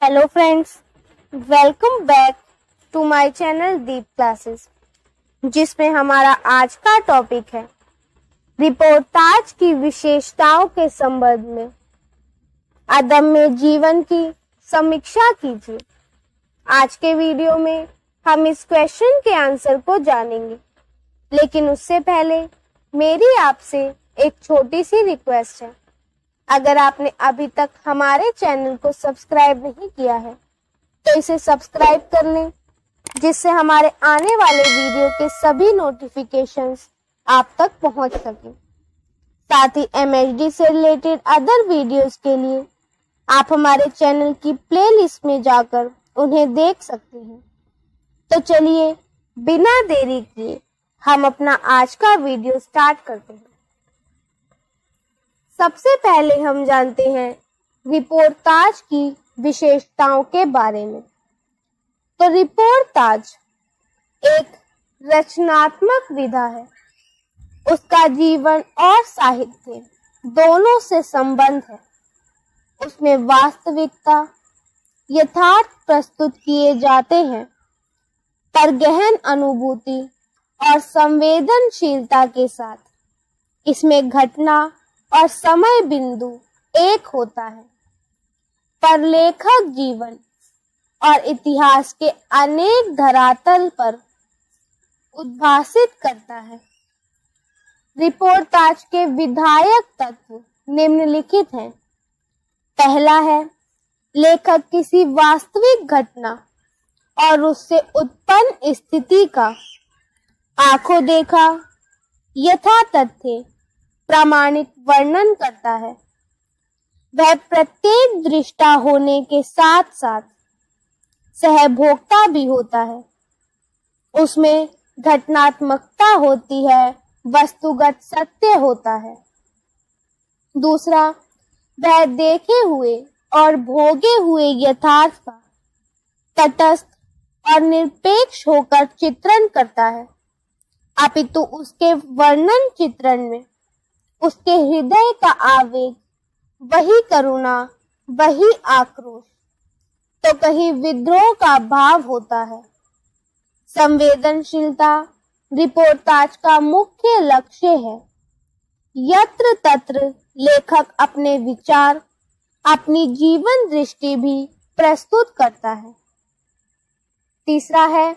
Hello friends, welcome back to my channel Deep classes, जिसमें हमारा आज का टॉपिक है रिपोर्टाज की विशेषताओं के संबंध में अदम्य जीवन की समीक्षा कीजिए। आज के वीडियो में हम इस क्वेश्चन के आंसर को जानेंगे, लेकिन उससे पहले मेरी आपसे एक छोटी सी रिक्वेस्ट है। अगर आपने अभी तक हमारे चैनल को सब्सक्राइब नहीं किया है तो इसे सब्सक्राइब कर लें, जिससे हमारे आने वाले वीडियो के सभी नोटिफिकेशंस आप तक पहुंच सकें। साथ ही MHD से रिलेटेड अदर वीडियोस के लिए आप हमारे चैनल की प्लेलिस्ट में जाकर उन्हें देख सकते हैं। तो चलिए बिना देरी किए हम अपना आज का वीडियो स्टार्ट करते हैं। सबसे पहले हम जानते हैं रिपोर्टाज की विशेषताओं के बारे में। तो रिपोर्टाज एक रचनात्मक विधा है। उसका जीवन और साहित्य दोनों से संबंध है। उसमें वास्तविकता यथार्थ प्रस्तुत किए जाते हैं, पर गहन अनुभूति और संवेदनशीलता के साथ। इसमें घटना और समय बिंदु एक होता है, पर लेखक जीवन और इतिहास के अनेक धरातल पर उद्भासित करता है। रिपोर्टाज के विधायक तत्व निम्नलिखित हैं। पहला है, लेखक किसी वास्तविक घटना और उससे उत्पन्न स्थिति का आंखों देखा यथातथ्य प्रामाणिक वर्णन करता है। वह प्रत्येक दृष्टा होने के साथ साथ सहभोक्ता भी होता है। उसमें घटनात्मकता होती है, वस्तुगत सत्य होता है। दूसरा, वह देखे हुए और भोगे हुए यथार्थ का तटस्थ और निरपेक्ष होकर चित्रण करता है, अपितु उसके वर्णन चित्रण में उसके हृदय का आवेग, वही करुणा, वही आक्रोश, तो कहीं विद्रोह का भाव होता है। संवेदनशीलता रिपोर्टाज का मुख्य लक्ष्य है। यत्र तत्र लेखक अपने विचार, अपनी जीवन दृष्टि भी प्रस्तुत करता है। तीसरा है,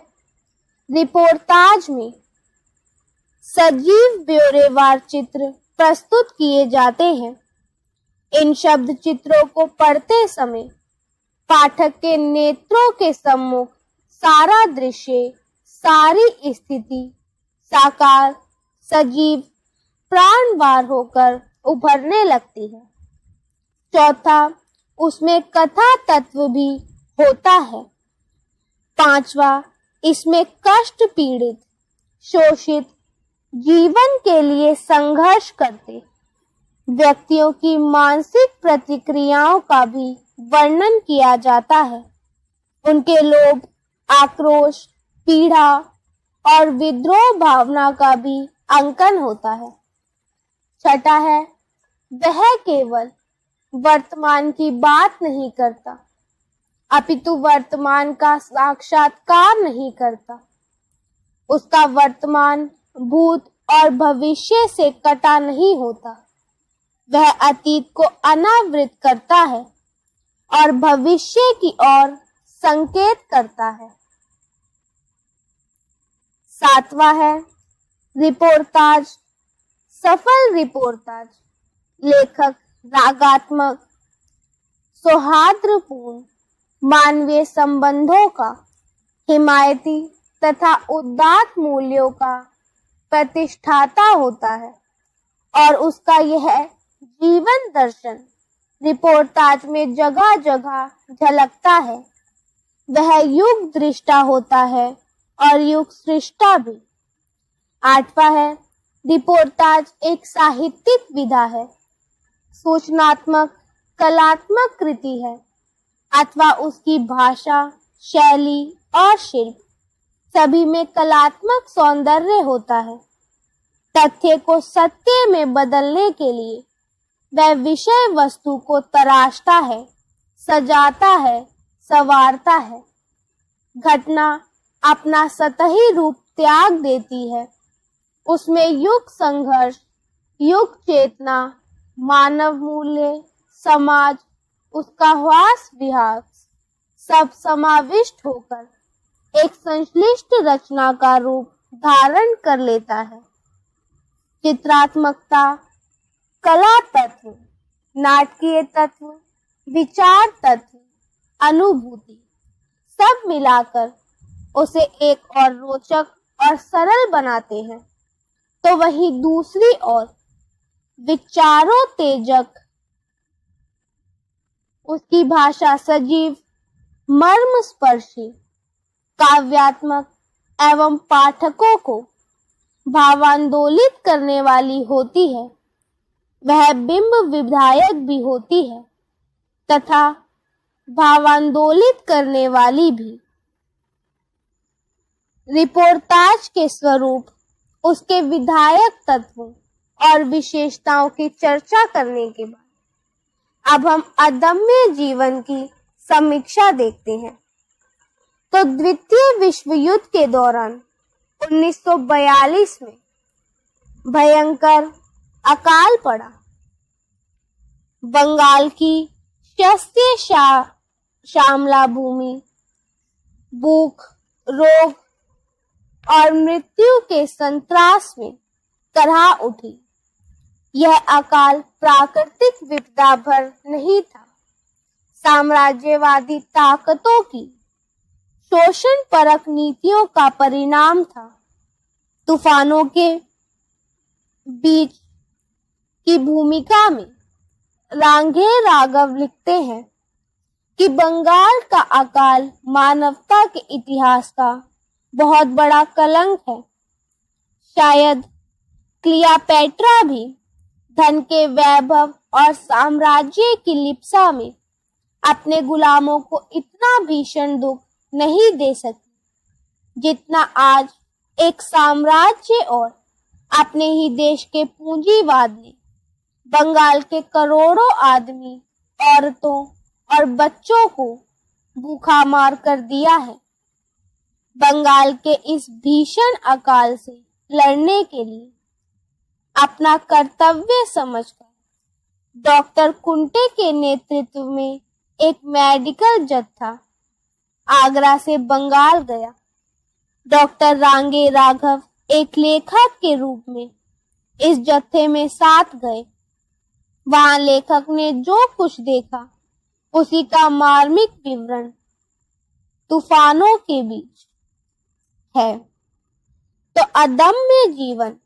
रिपोर्टाज में सजीव ब्यौरेवार चित्र प्रस्तुत किए जाते हैं। इन शब्द चित्रों को पढ़ते समय पाठक के नेत्रों के सम्मुख सारा दृश्य, सारी स्थिति साकार, सजीव, प्राणवार होकर उभरने लगती है। चौथा, उसमें कथा तत्व भी होता है। पांचवा, इसमें कष्ट पीड़ित, शोषित, जीवन के लिए संघर्ष करते व्यक्तियों की मानसिक प्रतिक्रियाओं का भी वर्णन किया जाता है। उनके लोभ, आक्रोश, पीड़ा और विद्रोह भावना का भी अंकन होता है। छठा है, वह केवल वर्तमान की बात नहीं करता, अपितु वर्तमान का साक्षात्कार नहीं करता। उसका वर्तमान भूत और भविष्य से कटा नहीं होता। वह अतीत को अनावृत करता है और भविष्य की ओर संकेत करता है। सातवां है, रिपोर्टाज सफल रिपोर्टाज लेखक रागात्मक, सौहार्दपूर्ण मानवीय संबंधों का, हिमायती तथा उदात्त मूल्यों का प्रतिष्ठाता होता है, और उसका यह जीवन दर्शन रिपोर्टाज में जगह जगह झलकता है। वह युग दृष्टा होता है और युग सृष्टा भी। आठवां है, रिपोर्टाज एक साहित्यिक विधा है, सूचनात्मक, कलात्मक कृति है, अथवा उसकी भाषा, शैली और शिल्प सभी में कलात्मक सौंदर्य होता है। तथ्य को सत्य में बदलने के लिए वह विषय वस्तु को तराशता है, सजाता है, संवारता है। घटना अपना सतही रूप त्याग देती है। उसमें युग संघर्ष, युग चेतना, मानव मूल्य, समाज, उसका ह्वास विहार सब समाविष्ट होकर एक संश्लिष्ट रचना का रूप धारण कर लेता है। चित्रात्मकता, कला तत्व, नाटकीय तत्व, विचार तत्व, अनुभूति सब मिलाकर उसे एक और रोचक और सरल बनाते हैं। तो वहीं दूसरी ओर विचारोत्तेजक, उसकी भाषा सजीव, मर्मस्पर्शी, काव्यात्मक एवं पाठकों को भावांदोलित करने वाली होती है। वह बिंब विधायक भी होती है तथा भावांदोलित करने वाली भी। रिपोर्टाज के स्वरूप, उसके विधायक तत्वों और विशेषताओं की चर्चा करने के बाद अब हम अदम्य जीवन की समीक्षा देखते हैं। तो द्वितीय विश्व युद्ध के दौरान 1942 में भयंकर अकाल पड़ा। बंगाल की शस्त्र श्यामला भूमि भूख, रोग और मृत्यु के संत्रास में करहा उठी। यह अकाल प्राकृतिक विपदा भर नहीं था, साम्राज्यवादी ताकतों की शोषण परक नीतियों का परिणाम था। तूफानों के बीच की भूमिका में रांगे राघव लिखते हैं कि बंगाल का अकाल मानवता के इतिहास का बहुत बड़ा कलंक है। शायद क्लियोपेट्रा भी धन के वैभव और साम्राज्य की लिप्सा में अपने गुलामों को इतना भीषण दुख नहीं दे सकी जितना आज एक साम्राज्य और अपने ही देश के पूंजीवाद ने बंगाल के करोड़ों आदमी, औरतों और बच्चों को भूखा मार कर दिया है। बंगाल के इस भीषण अकाल से लड़ने के लिए अपना कर्तव्य समझकर डॉक्टर कुंटे के नेतृत्व में एक मेडिकल जत्था आगरा से बंगाल गया। डॉक्टर रांगे राघव एक लेखक के रूप में इस जत्थे में साथ गए। वहां लेखक ने जो कुछ देखा उसी का मार्मिक विवरण तूफानों के बीच है। तो अदम्य जीवन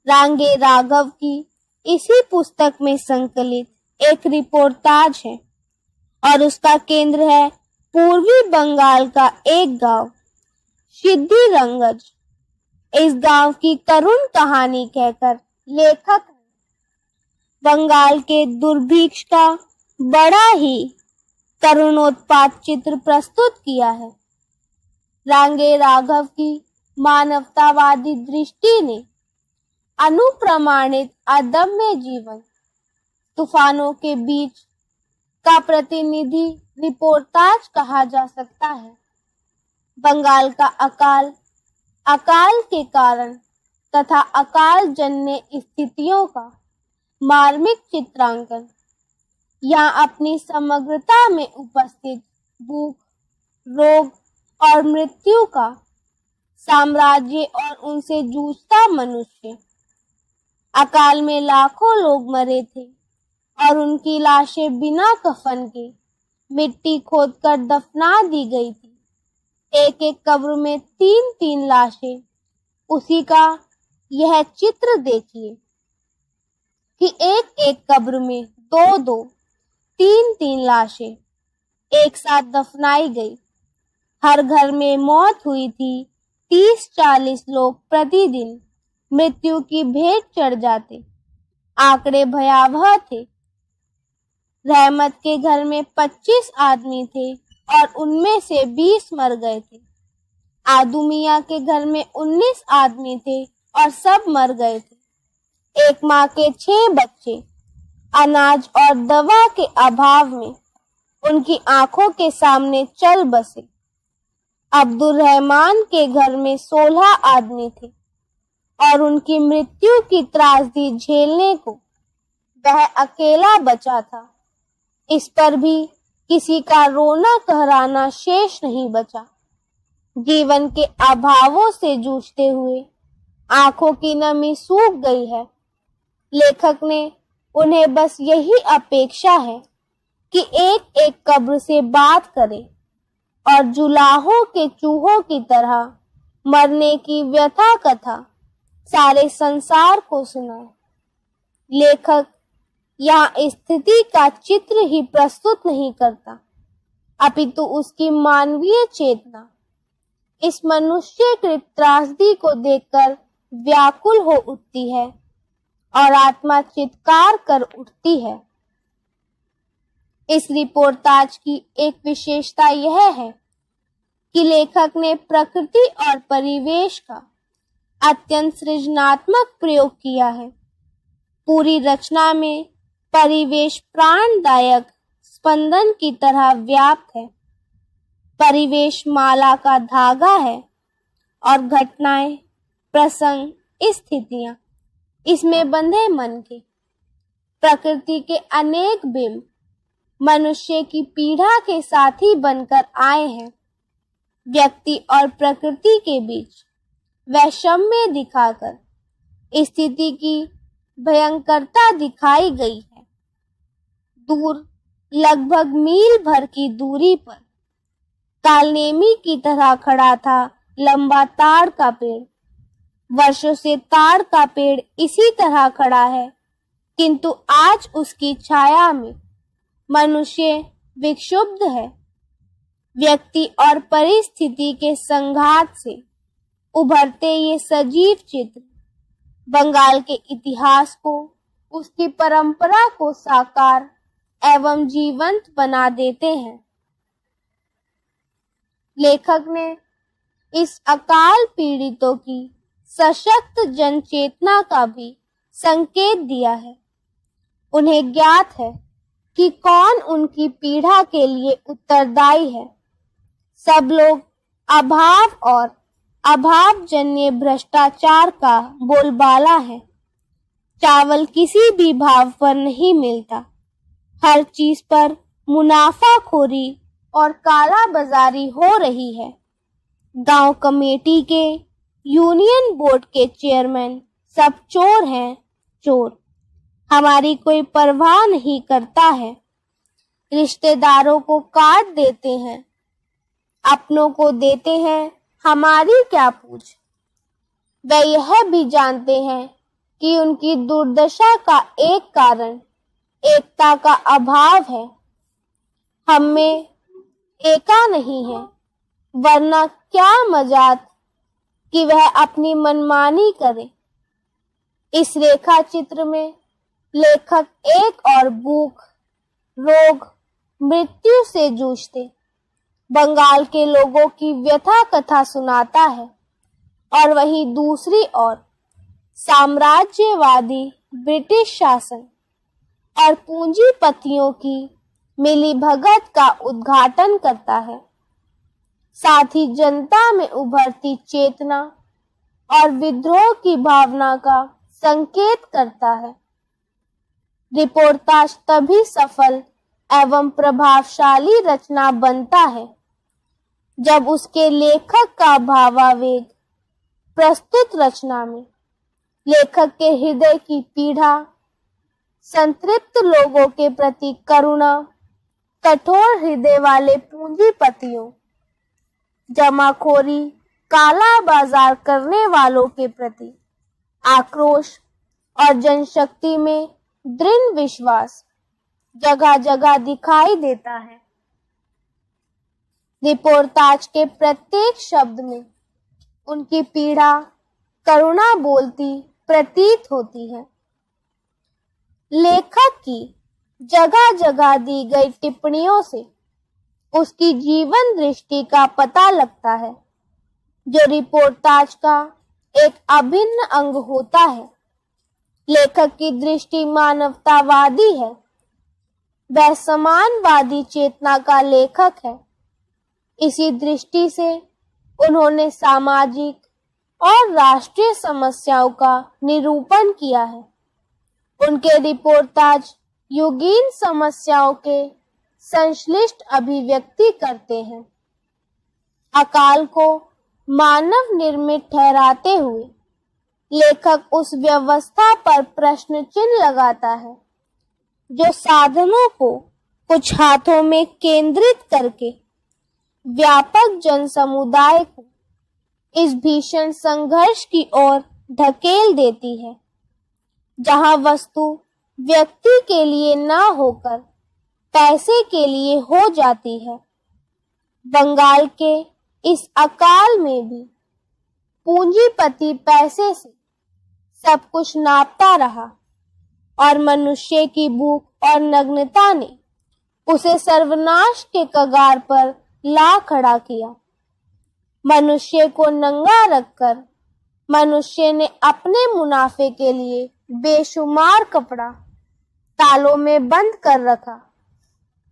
रांगे राघव की इसी पुस्तक में संकलित एक रिपोर्टाज है और उसका केंद्र है पूर्वी बंगाल का एक गांव सिद्धिरंगज। इस गांव की करुण कहानी कहकर लेखक ने बंगाल के दुर्भिक्ष का बड़ा ही करुणोत्पात चित्र प्रस्तुत किया है। रांगे राघव की मानवतावादी दृष्टि ने अनुप्रमाणित अदम्य जीवन तूफानों के बीच का प्रतिनिधि रिपोर्टाज कहा जा सकता है। बंगाल का अकाल, अकाल के कारण तथा अकाल जन्य स्थितियों का मार्मिक चित्रांकन यहाँ अपनी समग्रता में उपस्थित भूख, रोग और मृत्यु का साम्राज्य और उनसे जूझता मनुष्य। अकाल में लाखों लोग मरे थे और उनकी लाशें बिना कफन के मिट्टी खोदकर दफना दी गई थी। एक एक कब्र में 3-3 लाशें। उसी का यह चित्र देखिए कि एक एक कब्र में 2-2, 3-3 लाशें एक साथ दफनाई गई। हर घर में मौत हुई थी। 30-40 लोग प्रतिदिन मृत्यु की भेंट चढ़ जाते। आंकड़े भयावह थे। रहमत के घर में 25 आदमी थे और उनमें से 20 मर गए थे। आदुमिया के घर में 19 आदमी थे और सब मर गए थे। एक माँ के 6 बच्चे अनाज और दवा के अभाव में उनकी आंखों के सामने चल बसे। अब्दुल रहमान के घर में 16 आदमी थे और उनकी मृत्यु की त्रासदी झेलने को वह अकेला बचा था। इस पर भी किसी का रोना कहराना शेष नहीं बचा। जीवन के अभावों से जूझते हुए आंखों की नमी सूख गई है। लेखक ने उन्हें बस यही अपेक्षा है कि एक एक कब्र से बात करे और जुलाहों के चूहों की तरह मरने की व्यथा कथा सारे संसार को सुनाए। लेखक यहाँ स्थिति का चित्र ही प्रस्तुत नहीं करता, अपितु उसकी मानवीय चेतना इस मनुष्यकृत त्रासदी को देखकर व्याकुल हो उठती है और आत्मा चित्कार कर उठती है। इस रिपोर्टाज की एक विशेषता यह है कि लेखक ने प्रकृति और परिवेश का अत्यंत सृजनात्मक प्रयोग किया है। पूरी रचना में परिवेश प्राणदायक स्पंदन की तरह व्याप्त है। परिवेश माला का धागा है और घटनाएं, प्रसंग, स्थितियां इसमें बंधे मन के। प्रकृति के अनेक बिंब मनुष्य की पीड़ा के साथी बनकर आए हैं। व्यक्ति और प्रकृति के बीच वैषम्य दिखाकर स्थिति की भयंकरता दिखाई गई है। दूर लगभग मील भर की दूरी पर कालनेमी की तरह खड़ा था लंबा ताड़ का पेड़। वर्षों से ताड़ का पेड़ इसी तरह खड़ा है, किंतु आज उसकी छाया में मनुष्य विक्षुब्ध है। व्यक्ति और परिस्थिति के संघात से उभरते ये सजीव चित्र बंगाल के इतिहास को, उसकी परंपरा को साकार एवं जीवंत बना देते हैं। लेखक ने इस अकाल पीड़ितों की सशक्त जनचेतना का भी संकेत दिया है। उन्हें ज्ञात है कि कौन उनकी पीड़ा के लिए उत्तरदायी है। सब लोग अभाव और अभावजन्य भ्रष्टाचार का बोलबाला है। चावल किसी भी भाव पर नहीं मिलता। हर चीज पर मुनाफाखोरी और काला बाजारी हो रही है। गांव कमेटी के, यूनियन बोर्ड के चेयरमैन सब चोर हैं, चोर। हमारी कोई परवाह नहीं करता है। रिश्तेदारों को काट देते हैं, अपनों को देते हैं, हमारी क्या पूछ। वे यह भी जानते हैं कि उनकी दुर्दशा का एक कारण एकता का अभाव है। हम में एका नहीं है, वरना क्या मजात कि वह अपनी मनमानी करे। इस रेखा चित्र में लेखक एक और भूख, रोग, मृत्यु से जूझते बंगाल के लोगों की व्यथा कथा सुनाता है और वहीं दूसरी ओर साम्राज्यवादी ब्रिटिश शासन और पूंजीपतियों की मिलीभगत का उद्घाटन करता है। साथ ही जनता में उभरती चेतना और विद्रोह की भावना का संकेत करता है। रिपोर्टाज तभी सफल एवं प्रभावशाली रचना बनता है जब उसके लेखक का भावावेग प्रस्तुत रचना में लेखक के हृदय की पीड़ा, संतृप्त लोगों के प्रति करुणा, कठोर हृदय वाले पूंजीपतियों, जमाखोरी, काला बाजार करने वालों के प्रति आक्रोश और जनशक्ति में दृढ़ विश्वास जगह जगह दिखाई देता है। रिपोर्टाज के प्रत्येक शब्द में उनकी पीड़ा करुणा बोलती प्रतीत होती है। लेखक की जगह जगह दी गई टिप्पणियों से उसकी जीवन दृष्टि का पता लगता है, जो रिपोर्टाज का एक अभिन्न अंग होता है। लेखक की दृष्टि मानवतावादी है। वह समानवादी चेतना का लेखक है। इसी दृष्टि से उन्होंने सामाजिक और राष्ट्रीय समस्याओं का निरूपण किया है। उनके रिपोर्टाज युगीन समस्याओं के संश्लिष्ट अभिव्यक्ति करते हैं। अकाल को मानव निर्मित ठहराते हुए लेखक उस व्यवस्था पर प्रश्न चिन्ह लगाता है जो साधनों को कुछ हाथों में केंद्रित करके व्यापक जन समुदाय को इस भीषण संघर्ष की ओर धकेल देती है, जहां वस्तु व्यक्ति के लिए न होकर पैसे के लिए हो जाती है। बंगाल के इस अकाल में भी पूंजीपति पैसे से सब कुछ नापता रहा और मनुष्य की भूख और नग्नता ने उसे सर्वनाश के कगार पर ला खड़ा किया। मनुष्य को नंगा रखकर मनुष्य ने अपने मुनाफे के लिए बेशुमार कपड़ा तालों में बंद कर रखा।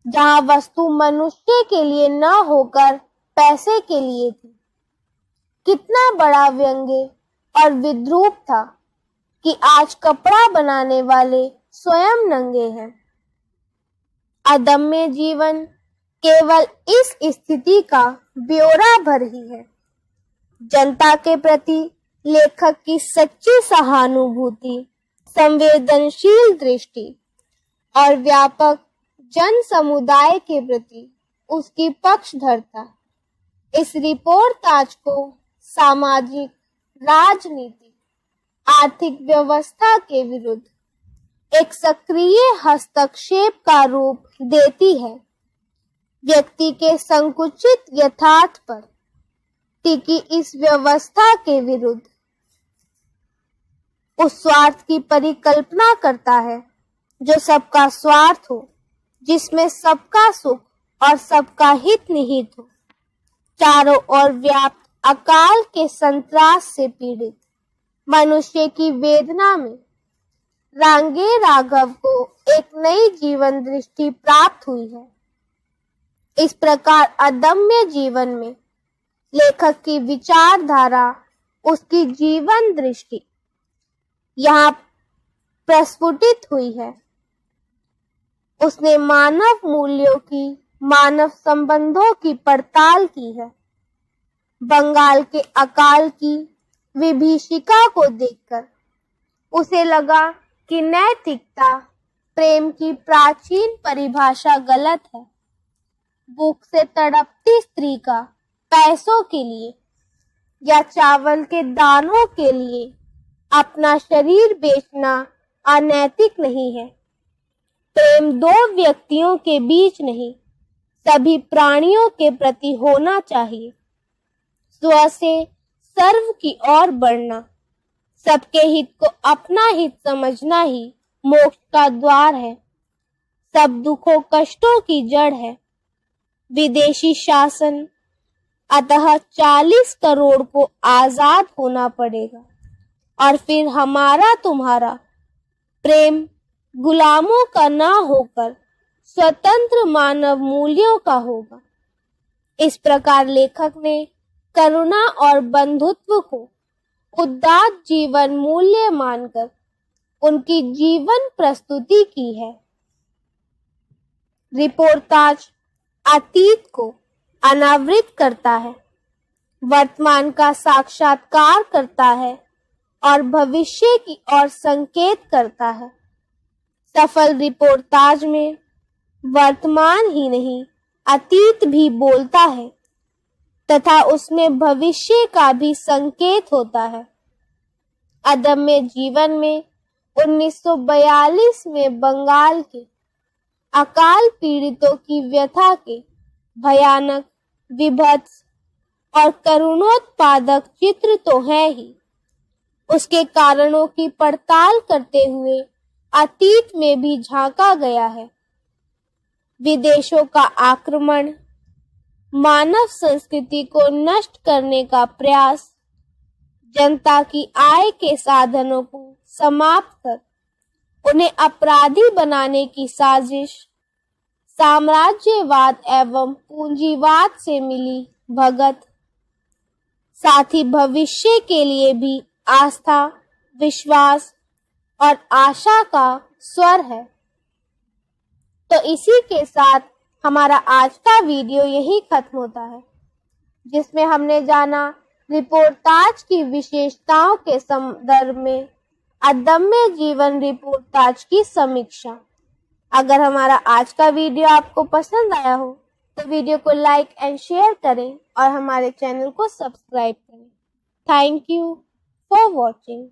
जहां वस्तु मनुष्य के लिए न होकर पैसे के लिए थी। कितना बड़ा व्यंग्य और विद्रूप था कि आज कपड़ा बनाने वाले स्वयं नंगे हैं। अदम्य जीवन केवल इस स्थिति का ब्यौरा भर ही है। जनता के प्रति लेखक की सच्ची सहानुभूति, संवेदनशील दृष्टि और व्यापक जन समुदाय के प्रति उसकी पक्षधरता इस रिपोर्टाज को सामाजिक, राजनीतिक, आर्थिक व्यवस्था के विरुद्ध एक सक्रिय हस्तक्षेप का रूप देती है। व्यक्ति के संकुचित यथार्थ पर टिकी इस व्यवस्था के विरुद्ध उस स्वार्थ की परिकल्पना करता है जो सबका स्वार्थ हो, जिसमें सबका सुख और सबका हित निहित हो। चारों ओर व्याप्त अकाल के संत्रास से पीड़ित मनुष्य की वेदना में रांगे राघव को एक नई जीवन दृष्टि प्राप्त हुई है। इस प्रकार अदम्य जीवन में लेखक की विचारधारा, उसकी जीवन दृष्टि यहाँ प्रस्फुटित हुई है। उसने मानव मूल्यों की, मानव संबंधों की पड़ताल की है। बंगाल के अकाल की विभीषिका को देखकर उसे लगा कि नैतिकता, प्रेम की प्राचीन परिभाषा गलत है। भूख से तड़पती स्त्री का पैसों के लिए या चावल के दानों के लिए अपना शरीर बेचना अनैतिक नहीं है। प्रेम दो व्यक्तियों के बीच नहीं, सभी प्राणियों के प्रति होना चाहिए। स्व से सर्व की ओर बढ़ना, सबके हित को अपना हित समझना ही मोक्ष का द्वार है। सब दुखों कष्टों की जड़ है विदेशी शासन। अतः 40 करोड़ को आजाद होना पड़ेगा और फिर हमारा तुम्हारा प्रेम गुलामों का ना होकर स्वतंत्र मानव मूल्यों का होगा। इस प्रकार लेखक ने करुणा और बंधुत्व को उदात्त जीवन मूल्य मानकर उनकी जीवन प्रस्तुति की है। रिपोर्टाज अतीत को अनावृत करता है, वर्तमान का साक्षात्कार करता है और भविष्य की ओर संकेत करता है। सफल रिपोर्टाज में वर्तमान ही नहीं, अतीत भी बोलता है तथा उसमें भविष्य का भी संकेत होता है। अदम्य जीवन में 1942 में बंगाल के अकाल पीड़ितों की व्यथा के भयानक, विभत्स और करुणोत्पादक चित्र तो है ही, उसके कारणों की पड़ताल करते हुए अतीत में भी झांका गया है। विदेशों का आक्रमण, मानव संस्कृति को नष्ट करने का प्रयास, जनता की आय के साधनों को समाप्त कर उन्हें अपराधी बनाने की साजिश, साम्राज्यवाद एवं पूंजीवाद से मिली भगत, साथ ही भविष्य के लिए भी आस्था, विश्वास और आशा का स्वर है। तो इसी के साथ हमारा आज का वीडियो यही खत्म होता है, जिसमें हमने जाना रिपोर्टाज की विशेषताओं के संदर्भ में अदम्य जीवन रिपोर्टाज की समीक्षा। अगर हमारा आज का वीडियो आपको पसंद आया हो तो वीडियो को लाइक एंड शेयर करें और हमारे चैनल को सब्सक्राइब करें। Thank you for watching.